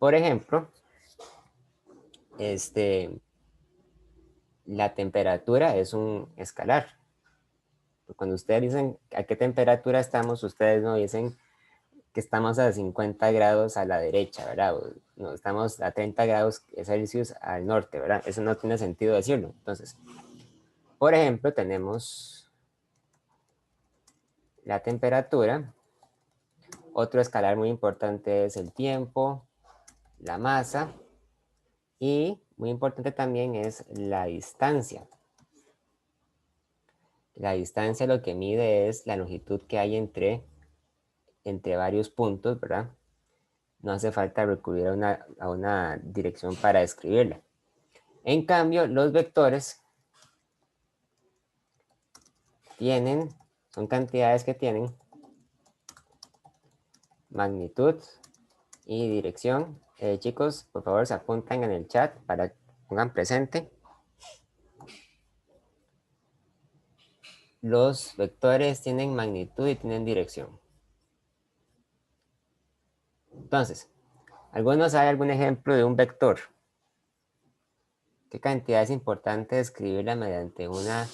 Por ejemplo, la temperatura es un escalar. Cuando ustedes dicen a qué temperatura estamos, ustedes no dicen que estamos a 50 grados a la derecha, ¿verdad? No, estamos a 30 grados Celsius al norte, ¿verdad? Eso no tiene sentido decirlo. Entonces, por ejemplo, tenemos la temperatura. Otro escalar muy importante es el tiempo, la masa y muy importante también es la distancia. La distancia lo que mide es la longitud que hay entre varios puntos, ¿verdad? No hace falta recurrir a una dirección para escribirla. En cambio, los vectores son cantidades que tienen magnitud y dirección. Chicos, por favor, se apuntan en el chat para que pongan presente. Los vectores tienen magnitud y tienen dirección. Entonces, ¿algunos hay algún ejemplo de un vector? ¿Qué cantidad es importante escribirla mediante una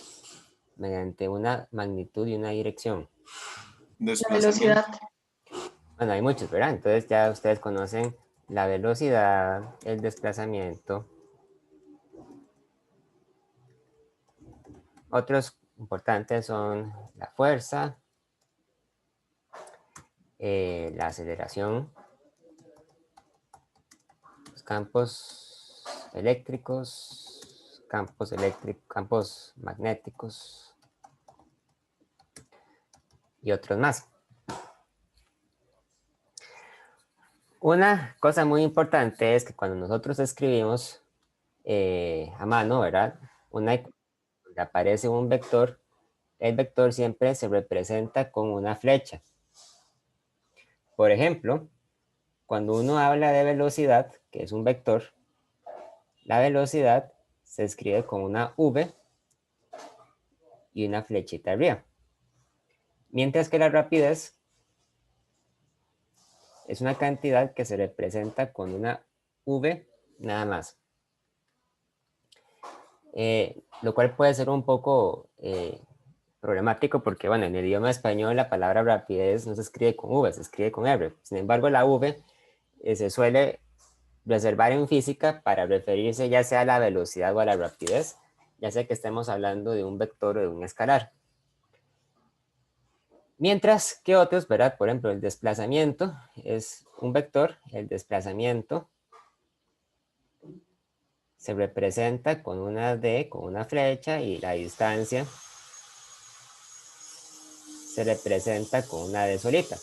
magnitud y una dirección? La velocidad. Bueno, hay muchos, ¿verdad? Entonces ya ustedes conocen la velocidad, el desplazamiento. Otros importantes son la fuerza, la aceleración, los campos eléctricos, campos magnéticos y otros más. Una cosa muy importante es que cuando nosotros escribimos a mano, ¿verdad? Donde aparece un vector, el vector siempre se representa con una flecha. Por ejemplo, cuando uno habla de velocidad, que es un vector, la velocidad se escribe con una V y una flechita arriba. Mientras que la rapidez es una cantidad que se representa con una V nada más. Lo cual puede ser un poco problemático porque, bueno, en el idioma español la palabra rapidez no se escribe con V, se escribe con R. Sin embargo, la V se suele reservar en física para referirse ya sea a la velocidad o a la rapidez, ya sea que estemos hablando de un vector o de un escalar. Mientras que otros, ¿verdad? Por ejemplo, el desplazamiento es un vector, el desplazamiento se representa con una D, con una flecha, y la distancia se representa con una D solita.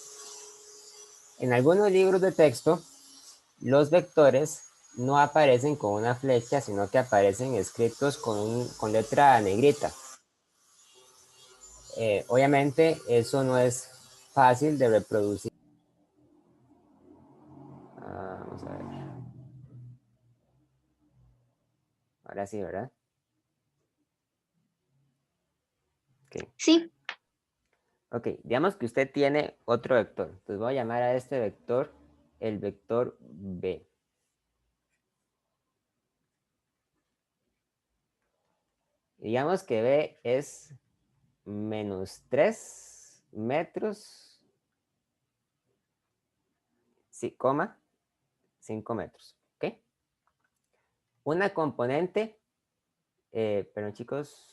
En algunos libros de texto, los vectores no aparecen con una flecha, sino que aparecen escritos con letra negrita. Obviamente, eso no es fácil de reproducir. Vamos a ver. Ahora sí, ¿verdad? Okay. Sí. Ok, digamos que usted tiene otro vector. Entonces voy a llamar a este vector el vector B. Digamos que B es menos 3 metros, sí, coma, 5 metros. ¿Ok? Una componente, pero chicos,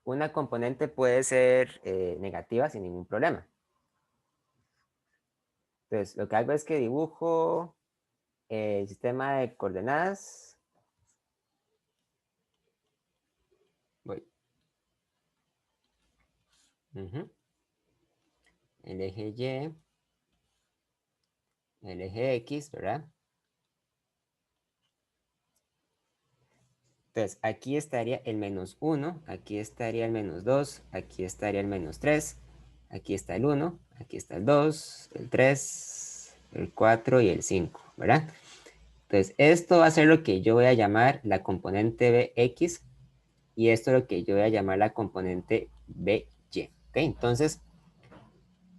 una componente puede ser negativa sin ningún problema. Entonces, lo que hago es que dibujo el sistema de coordenadas. Voy. El eje Y, el eje X, ¿verdad? Entonces, aquí estaría el menos 1, aquí estaría el menos 2, aquí estaría el menos 3, aquí está el 1, aquí está el 2, el 3, el 4 y el 5, ¿verdad? Entonces, esto va a ser lo que yo voy a llamar la componente Bx y esto es lo que yo voy a llamar la componente By. ¿Ok? Entonces,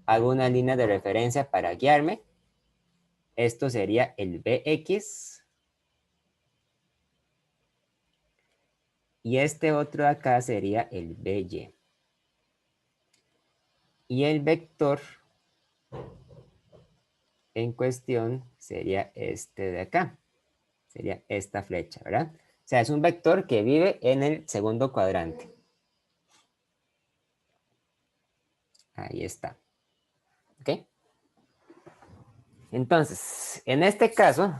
hago una línea de referencia para guiarme. Esto sería el Bx. Y este otro de acá sería el By. Y el vector en cuestión sería este de acá. Sería esta flecha, ¿verdad? O sea, es un vector que vive en el segundo cuadrante. Ahí está. ¿Ok? Entonces, en este caso,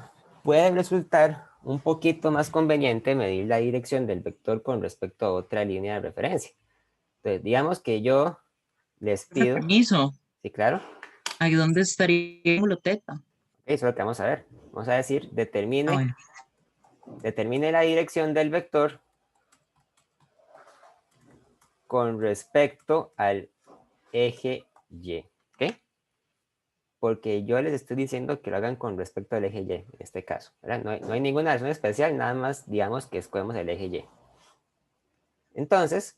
puede resultar un poquito más conveniente medir la dirección del vector con respecto a otra línea de referencia. Entonces, digamos que yo les pido... Permiso. Sí, claro. ¿Ahí dónde estaría el ángulo teta? Eso es lo que vamos a ver. Vamos a decir, Bueno. determine la dirección del vector con respecto al eje Y. ¿Ok? Porque yo les estoy diciendo que lo hagan con respecto al eje Y, en este caso, ¿verdad? No hay ninguna razón especial, nada más digamos que escogemos el eje Y. Entonces,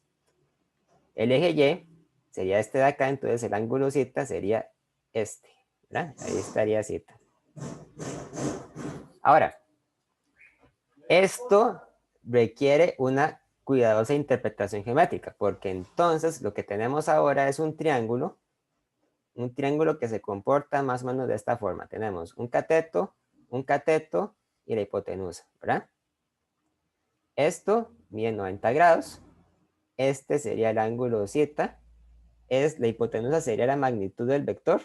el eje Y sería este de acá, entonces el ángulo zeta sería este, ¿verdad? Ahí estaría zeta. Ahora, esto requiere una cuidadosa interpretación geométrica, porque entonces lo que tenemos ahora es un triángulo que se comporta más o menos de esta forma. Tenemos un cateto y la hipotenusa, ¿verdad? Esto mide 90 grados. Este sería el ángulo zeta. La hipotenusa sería la magnitud del vector.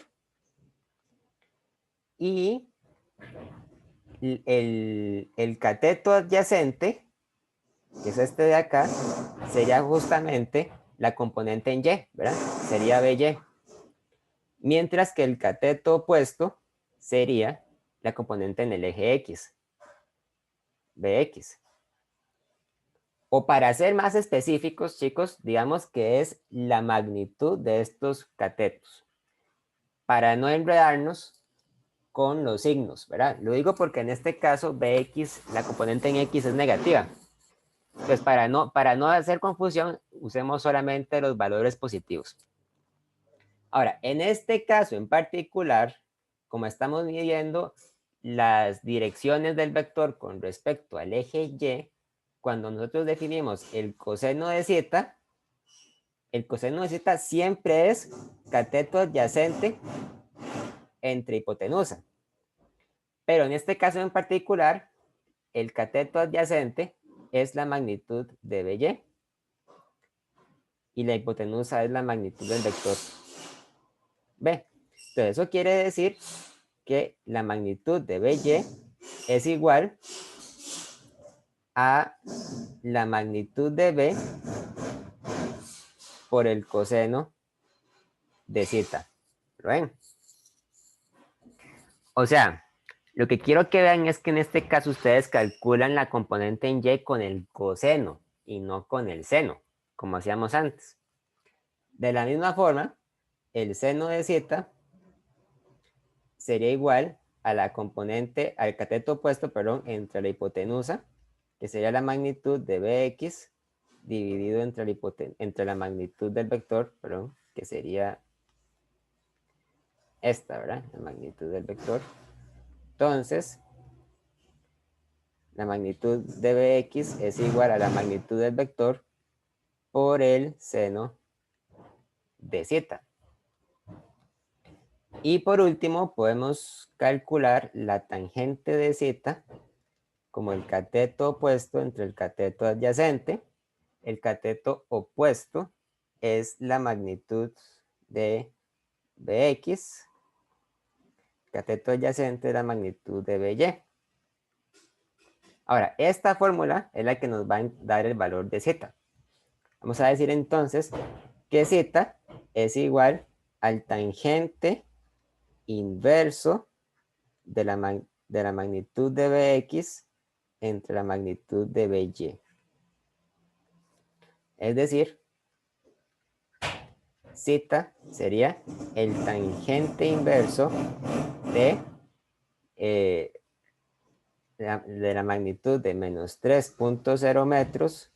Y el cateto adyacente, que es este de acá, sería justamente la componente en Y, ¿verdad? Sería BY. Mientras que el cateto opuesto sería la componente en el eje X, Bx. O para ser más específicos, chicos, digamos que es la magnitud de estos catetos. Para no enredarnos con los signos, ¿verdad? Lo digo porque en este caso Bx, la componente en X es negativa. Pues para no hacer confusión, usemos solamente los valores positivos. Ahora, en este caso en particular, como estamos midiendo las direcciones del vector con respecto al eje Y, cuando nosotros definimos el coseno de zeta, el coseno de zeta siempre es cateto adyacente entre hipotenusa. Pero en este caso en particular, el cateto adyacente es la magnitud de BY y la hipotenusa es la magnitud del vector B. Entonces eso quiere decir que la magnitud de BY es igual a la magnitud de B por el coseno de zeta. ¿Lo ven? O sea, lo que quiero que vean es que en este caso ustedes calculan la componente en Y con el coseno y no con el seno, como hacíamos antes. De la misma forma, el seno de zeta sería igual a la componente, al cateto opuesto, perdón, entre la hipotenusa, que sería la magnitud de Bx dividido entre la magnitud del vector, perdón, que sería esta, ¿verdad? La magnitud del vector. Entonces, la magnitud de Bx es igual a la magnitud del vector por el seno de zeta. Y por último, podemos calcular la tangente de zeta como el cateto opuesto entre el cateto adyacente. El cateto opuesto es la magnitud de Bx. Cateto adyacente es la magnitud de By. Ahora, esta fórmula es la que nos va a dar el valor de z. Vamos a decir entonces que z es igual al tangente inverso de la magnitud de Bx entre la magnitud de By. Es decir, z sería el tangente inverso de, de la magnitud de menos 3.0 metros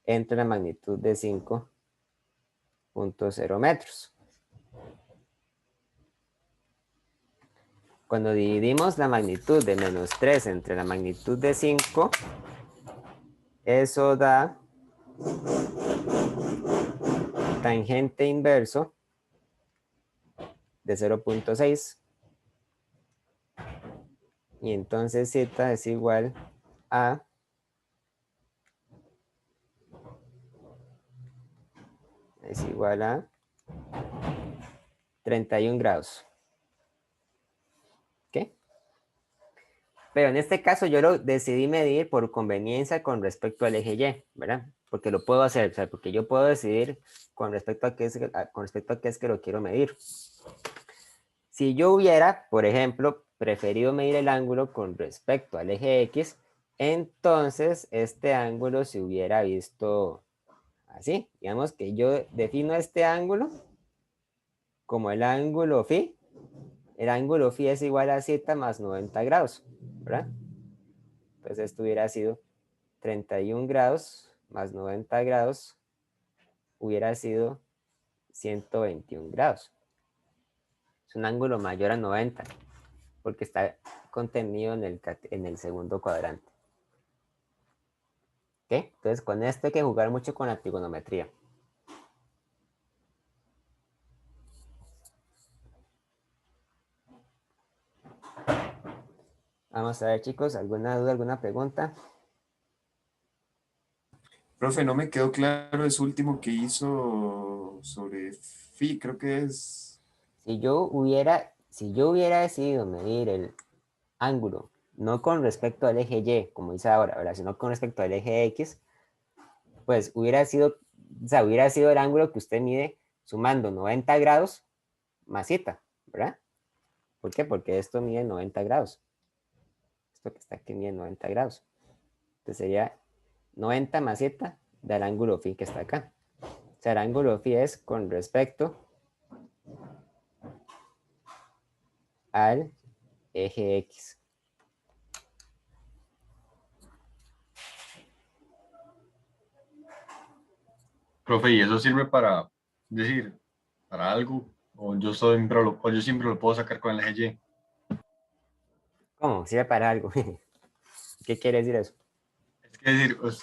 entre la magnitud de 5.0 metros. Cuando dividimos la magnitud de menos 3 entre la magnitud de 5, eso da tangente inverso de 0.6. Y entonces z es igual a 31 grados. ¿Ok? Pero en este caso yo lo decidí medir por conveniencia con respecto al eje Y, ¿verdad? Porque lo puedo hacer, o sea, porque yo puedo decidir con respecto a qué es que lo quiero medir. Si yo hubiera, por ejemplo, preferido medir el ángulo con respecto al eje X, entonces este ángulo se hubiera visto así. Digamos que yo defino este ángulo como el ángulo phi. El ángulo phi es igual a z más 90 grados, ¿verdad? Entonces esto hubiera sido 31 grados más 90 grados, hubiera sido 121 grados. Es un ángulo mayor a 90, porque está contenido en el segundo cuadrante. ¿Ok? Entonces con esto hay que jugar mucho con la trigonometría. Vamos a ver, chicos, ¿alguna duda, alguna pregunta? Profe, no me quedó claro eso último que hizo sobre phi, creo que es... Si yo hubiera decidido medir el ángulo, no con respecto al eje Y, como dice ahora, ¿verdad? Sino con respecto al eje X, pues hubiera sido el ángulo que usted mide sumando 90 grados más z, ¿verdad? ¿Por qué? Porque esto mide 90 grados. Esto que está aquí mide 90 grados. Entonces sería 90 más z del ángulo phi que está acá. O sea, el ángulo phi es con respecto al eje X. Profe, ¿y eso sirve para decir, para algo? ¿O yo siempre lo puedo sacar con el eje Y? ¿Cómo? Sirve para algo. ¿Qué quiere decir eso?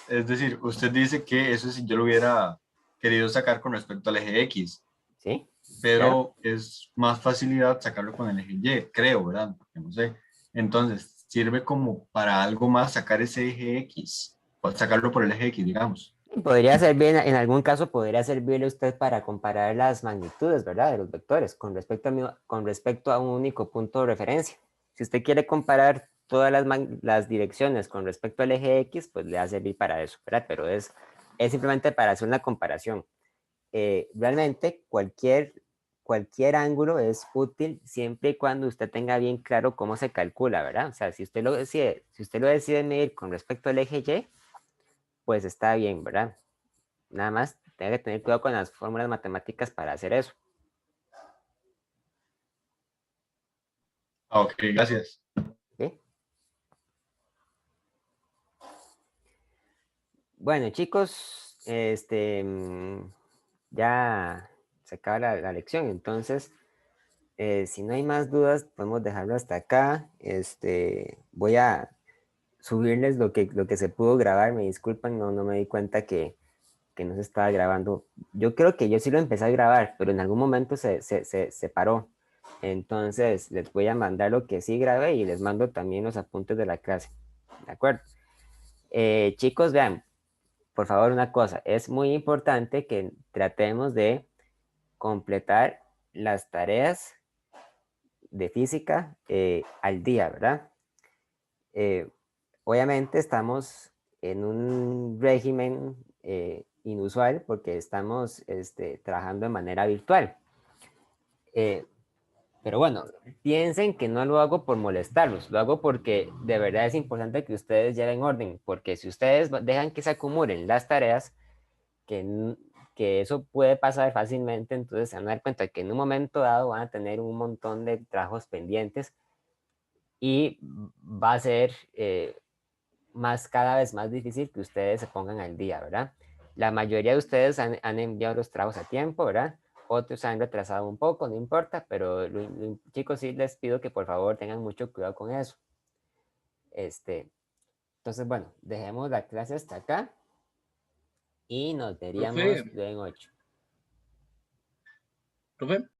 Es decir, usted dice que eso si yo lo hubiera querido sacar con respecto al eje X, ¿Sí? Claro. pero es más facilidad sacarlo con el eje Y, creo, ¿verdad? Porque no sé. Entonces, sirve como para algo más sacar ese eje X, o sacarlo por el eje X, digamos. Podría servir, en algún caso podría servirle a usted para comparar las magnitudes, ¿verdad? De los vectores con respecto a un único punto de referencia. Si usted quiere comparar todas las direcciones con respecto al eje X, pues le va a servir para eso, ¿verdad? Pero es simplemente para hacer una comparación. Realmente cualquier ángulo es útil siempre y cuando usted tenga bien claro cómo se calcula, ¿verdad? O sea, si usted lo decide medir con respecto al eje Y, pues está bien, ¿verdad? Nada más tenga que tener cuidado con las fórmulas matemáticas para hacer eso. Ah, ok, gracias. ¿Sí? Bueno, chicos, ya se acaba la lección, entonces, si no hay más dudas, podemos dejarlo hasta acá. Voy a subirles lo que se pudo grabar, me disculpan, no me di cuenta que no se estaba grabando. Yo creo que yo sí lo empecé a grabar, pero en algún momento se paró. Entonces les voy a mandar lo que sí grabé y les mando también los apuntes de la clase. ¿De acuerdo? Chicos, vean, por favor, una cosa. Es muy importante que tratemos de completar las tareas de física al día, ¿verdad? Eh, Obviamente estamos en un régimen inusual porque estamos trabajando de manera virtual. Eh, pero bueno, piensen que no lo hago por molestarlos, lo hago porque de verdad es importante que ustedes lleven orden, porque si ustedes dejan que se acumulen las tareas, que eso puede pasar fácilmente, entonces se van a dar cuenta que en un momento dado van a tener un montón de trabajos pendientes y va a ser cada vez más difícil que ustedes se pongan al día, ¿verdad? La mayoría de ustedes han enviado los trabajos a tiempo, ¿verdad? otros han retrasado un poco, no importa, pero chicos, sí les pido que por favor tengan mucho cuidado con eso. Entonces, bueno, dejemos la clase hasta acá y nos veríamos Profe, luego en 8. profe.